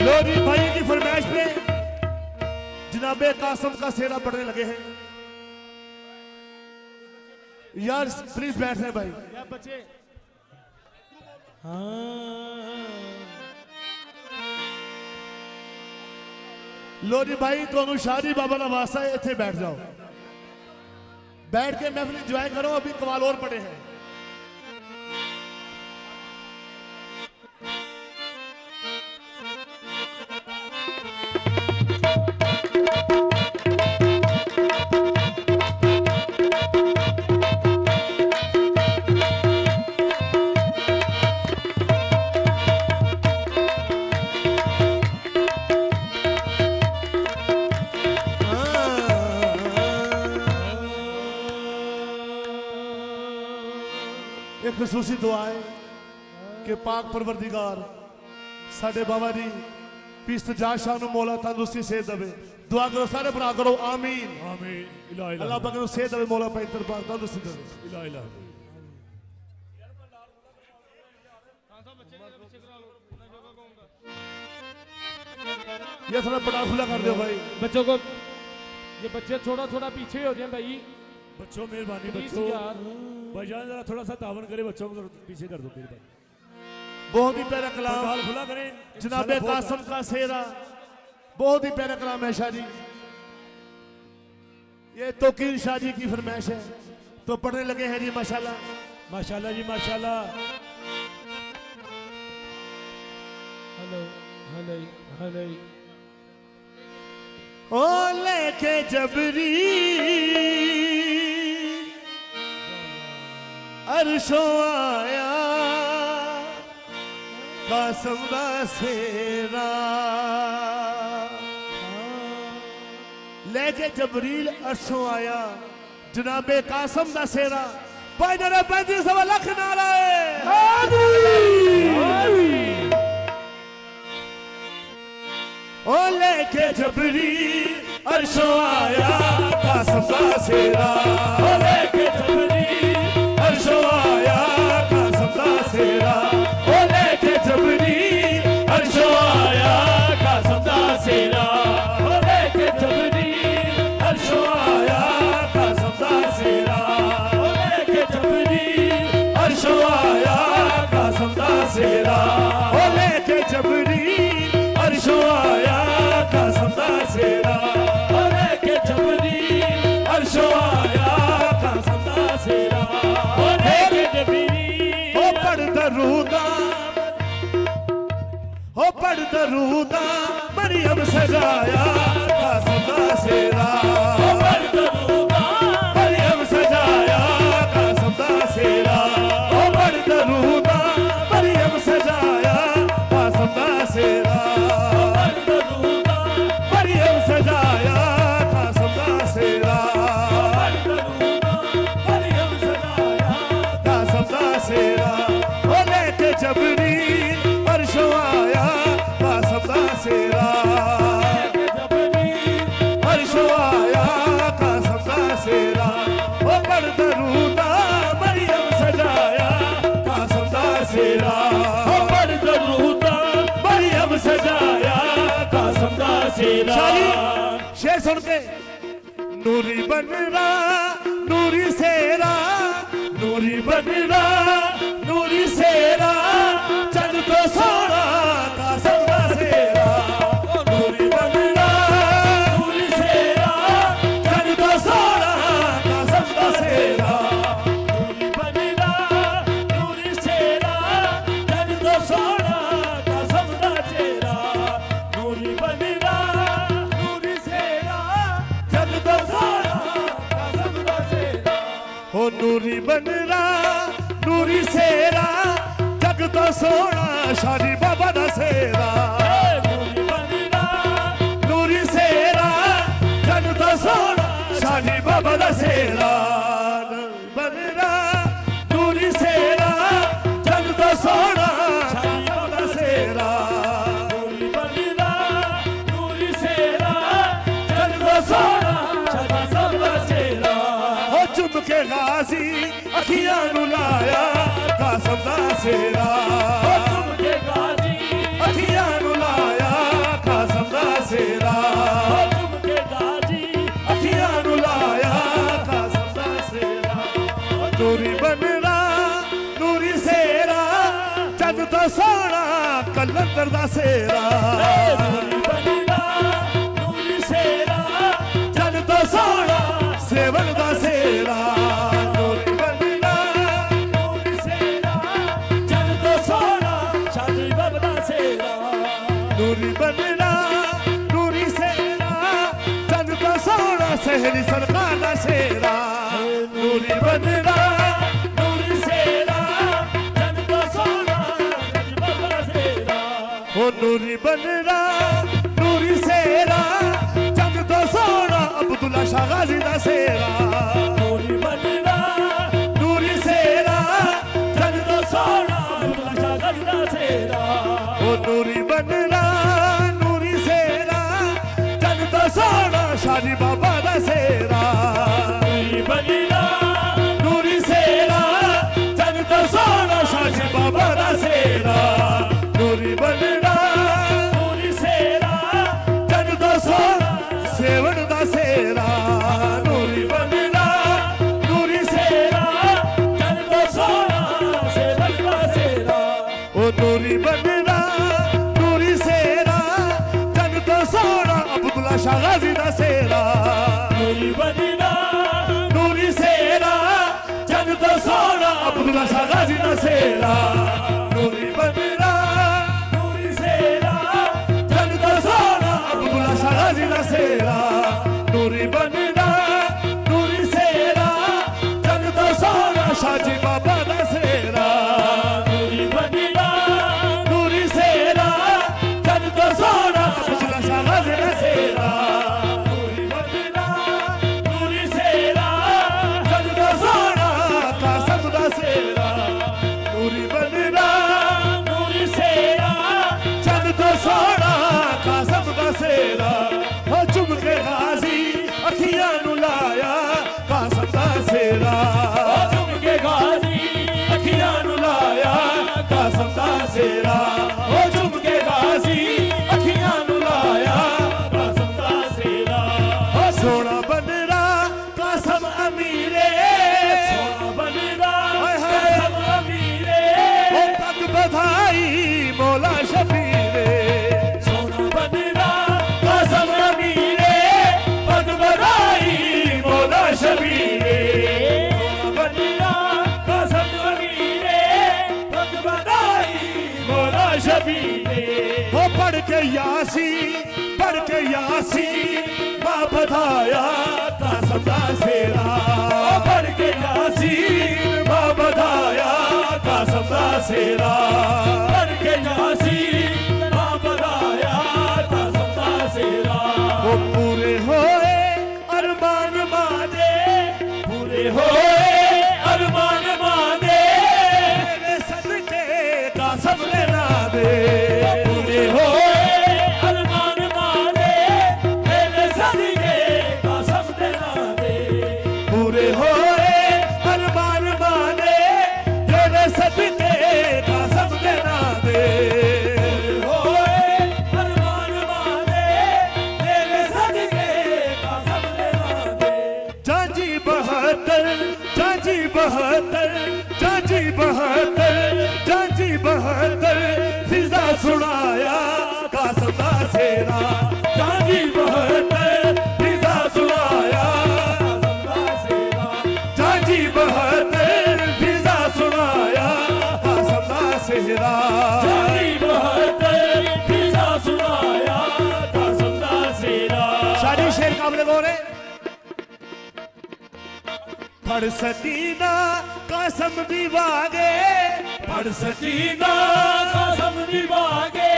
लोरी भाई की फरमाइश पे जनाबे कासम का सेहरा पड़ने लगे हैं। यार प्लीज बैठ रहे भाई या बच्चे। लोरी भाई तो शादी बाबा का वास्ता है, इत्थे बैठ जाओ, बैठ के महफिल एंजॉय करो। अभी कमाल और पड़े हैं। खसूसी दुआ है कि पाक परवरदिगार साडे बाबा जी पीस्त जाशाह नु मौला तंदुरुस्ती सेहत देवे। दुआ करो सारे भरा करो आमीन आमीन। अल्लाह पाक नु सेहत देवे, मौला पाक दरबार तंदुरुस्ती देवे। ये थोड़ा बड़ा खुला कर दो भाई बच्चों को। ये बच्चे थोड़ा थोड़ा पीछे हो जाए भाई। बच्चों मेहरबानी बच्चों भाईजान जरा थोड़ा सा तावन करे, बच्चों को पीछे कर दो मेरे भाई। बहुत ही प्यारा कलाम खुला करें जनाबे कासम का सेहरा, बहुत ही प्यारा कलाम है शाह जी। ये तोकीर शाह जी की फरमाइश है तो पढ़ने लगे हैं जी माशाल्लाह। माशाल्लाह जी माशाल्लाह। Hello hello hello. ओ लेके जबरी अरशों आया कासम दा सेहरा, लेके जबरील अरशों आया जनाबे कासम दा सेहरा। भाई जरा 35 लाख नारा ओ लेके जबरील अरशों आया कासम दा सेहरा, ओ लेके जबरील अरशों आया कासम दा सेहरा, ओ लेके जबरील अरशों आया कासम दा सेहरा, ओ लेके जबरील अरशों आया कासम दा सेहरा, ओ लेके जबरील अरशों आया कासम दा सेहरा, ओ लेके जबरील अरशों आया कासम दा सेहरा, ओ लेके जबरील अरशों आया कासम दा सेहरा, ओ लेके जबरील ओ पढ़ दरूदा ओ पढ़ दरूदा मरियम सजाया कासम दा सेहरा, ओ पढ़ दरूदा मरियम सजाया कासम दा सेहरा, ओ पढ़ दरूदा मरियम सजाया कासम दा सेहरा, सजाया कासम दा सेहरा, मरियम सजाया कासम दा सेहरा, ओ लेके जबरील अरशों आया कासम दा सेहरा, अरशों आया कासम दा सेहरा, ओ पढ़ दरूदा मरियम सजाया कासम दा सेहरा, ओ पढ़ दरूदा मरियम सजाया कासम दा सेहरा। शेर सुन के नूरी बनरा नूरी सेरा, नूरी बनरा नूरी सेरा, चंद तो सोना कासम दा सेहरा, नूरी बनरा नूरी सेरा, चंद तो सोना कासम दा सेहरा, नूरी बनरा नूरी सेरा, चंद तो सोना कासम दा सेहरा, नूरी बनरा हो नूरी बनरा नूरी सेरा, जग तो सोना शादी बाबा दा सेहरा, नूरी बनरा नूरी सेरा, जग तो सोना शादी बाबा दा सेहरा, बनरा नूरी सेरा, जग तो सोना शादी बाबा दा सेहरा, नूरी बनरा नूरी सेरा, जग तो सोना शादी बाबा दा सेहरा, हो चुम के गाजी अखियां नु लाया कासम दा सेहरा, हो चुम के गाजी अखियां नु लाया कलंदर दा सेरा नूरी बनना नूरी सेरा जन तो सोना सेवन दा सेरा नूरी बनना नूरी सेरा जन तो सोना शादी बबदा सेरा नूरी बनना नूरी सेरा जन तो सोना सहरी सरकार दा सेरा नूरी बनना नूरी सेरा जन तो सोना शादी बबदा सेरा ओ नूरी बनना नूरी सेरा जन तो सोना अब्दुल्ला शाह गाजी दा सेरा नूरी बनना नूरी सेरा जन तो सोना अब्दुल्ला शाह गजदा सेरा ओ नूरी बनना नूरी सेरा जन तो सोना शादी बाबा दा सेरा नूरी बनना नूरी सेरा जन तो सोना शादी बाबा दा सेरा नूरी बनना नूरी सेरा जन तो सोना सेवन दा सेरा नूरी बनना नूरी सेरा जन तो सोना सेवन दा सेरा ओ नूरी बनना नूरी सेरा जन तो सोना अब्दुल्ला शाह गाजी दा सेरा नूरी बनना नूरी सेरा जन तो सोना अब्दुल्ला शाह गाजी दा सेरा नूरी बनना नूरी सेरा जन तो सोना अब्दुल्ला शाह गाजी दा सेरा नूरी बनना नूरी सेरा जन तो सोना शाजी बाबा दा सेरा नूरी बनना नूरी सेरा जन तो सोना अब्दुल्ला शाह गाजी दा सेरा नूरी बनना नूरी सेरा जन तो सोना कासम दा सेरा नूरी बनना नूरी सेरा जन तो सोना कासम दा सेरा हो चुम के गाजी अखियां नु लाया कासम दा सेरा झुम के गाजी अखियां नु लाया कासम दा सेरा हो चुम के गाजी अखियां नु लाया कासम दा सेरा हो सोना बनरा कासम अमीरे सोना बनना हाय हाय। कासम अमीरे हो पग बधाई मौला शबीरे सोना बनना कासम अमीरे पग बधाई मौला शबीरे सोना बनना कासम अमीरे पग बधाई मौला शबीरे हो पढ़ के यासी माँ बधाया कासम दा सेरा हो पढ़ के यासी माँ बधाया कासम दा सेरा पढ़ के यासी माँ बधाया कासम दा सेरा वो पूरे होए अरमान माने पूरे होए अरमान माने मेरे सदके कासम लेना दे पूरे होए अरमान माने मेरे सदके कासम देना दे पूरे होए अरमान माने तेरे सदके कासम देना दे होए अरमान माने मेरे सदके कासम देना दे चाची बहत्तर चाची बहत्तर चाची बहत्तर चाची बहत्तर फिजा सुनाया कासम दा सेरा चाची बहत्तर फिजा सुनाया कासम दा सेरा चाची बहत्तर फिजा सुनाया कासम दा सेरा जानी बहत्तर फिजा सुनाया कासम दा सेरा शादी शेर काबले गोरे पढ़ सकीना कासम दीवागे पढ़ सकीना कासम निभागे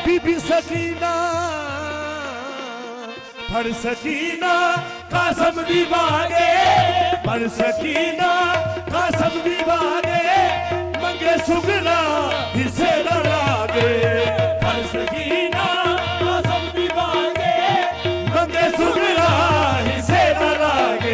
बीबी सकीना पढ़ सकीना कासम दीवागे पढ़ सकीना कासम दीवागे मंगे सुगना हिस्से न लागे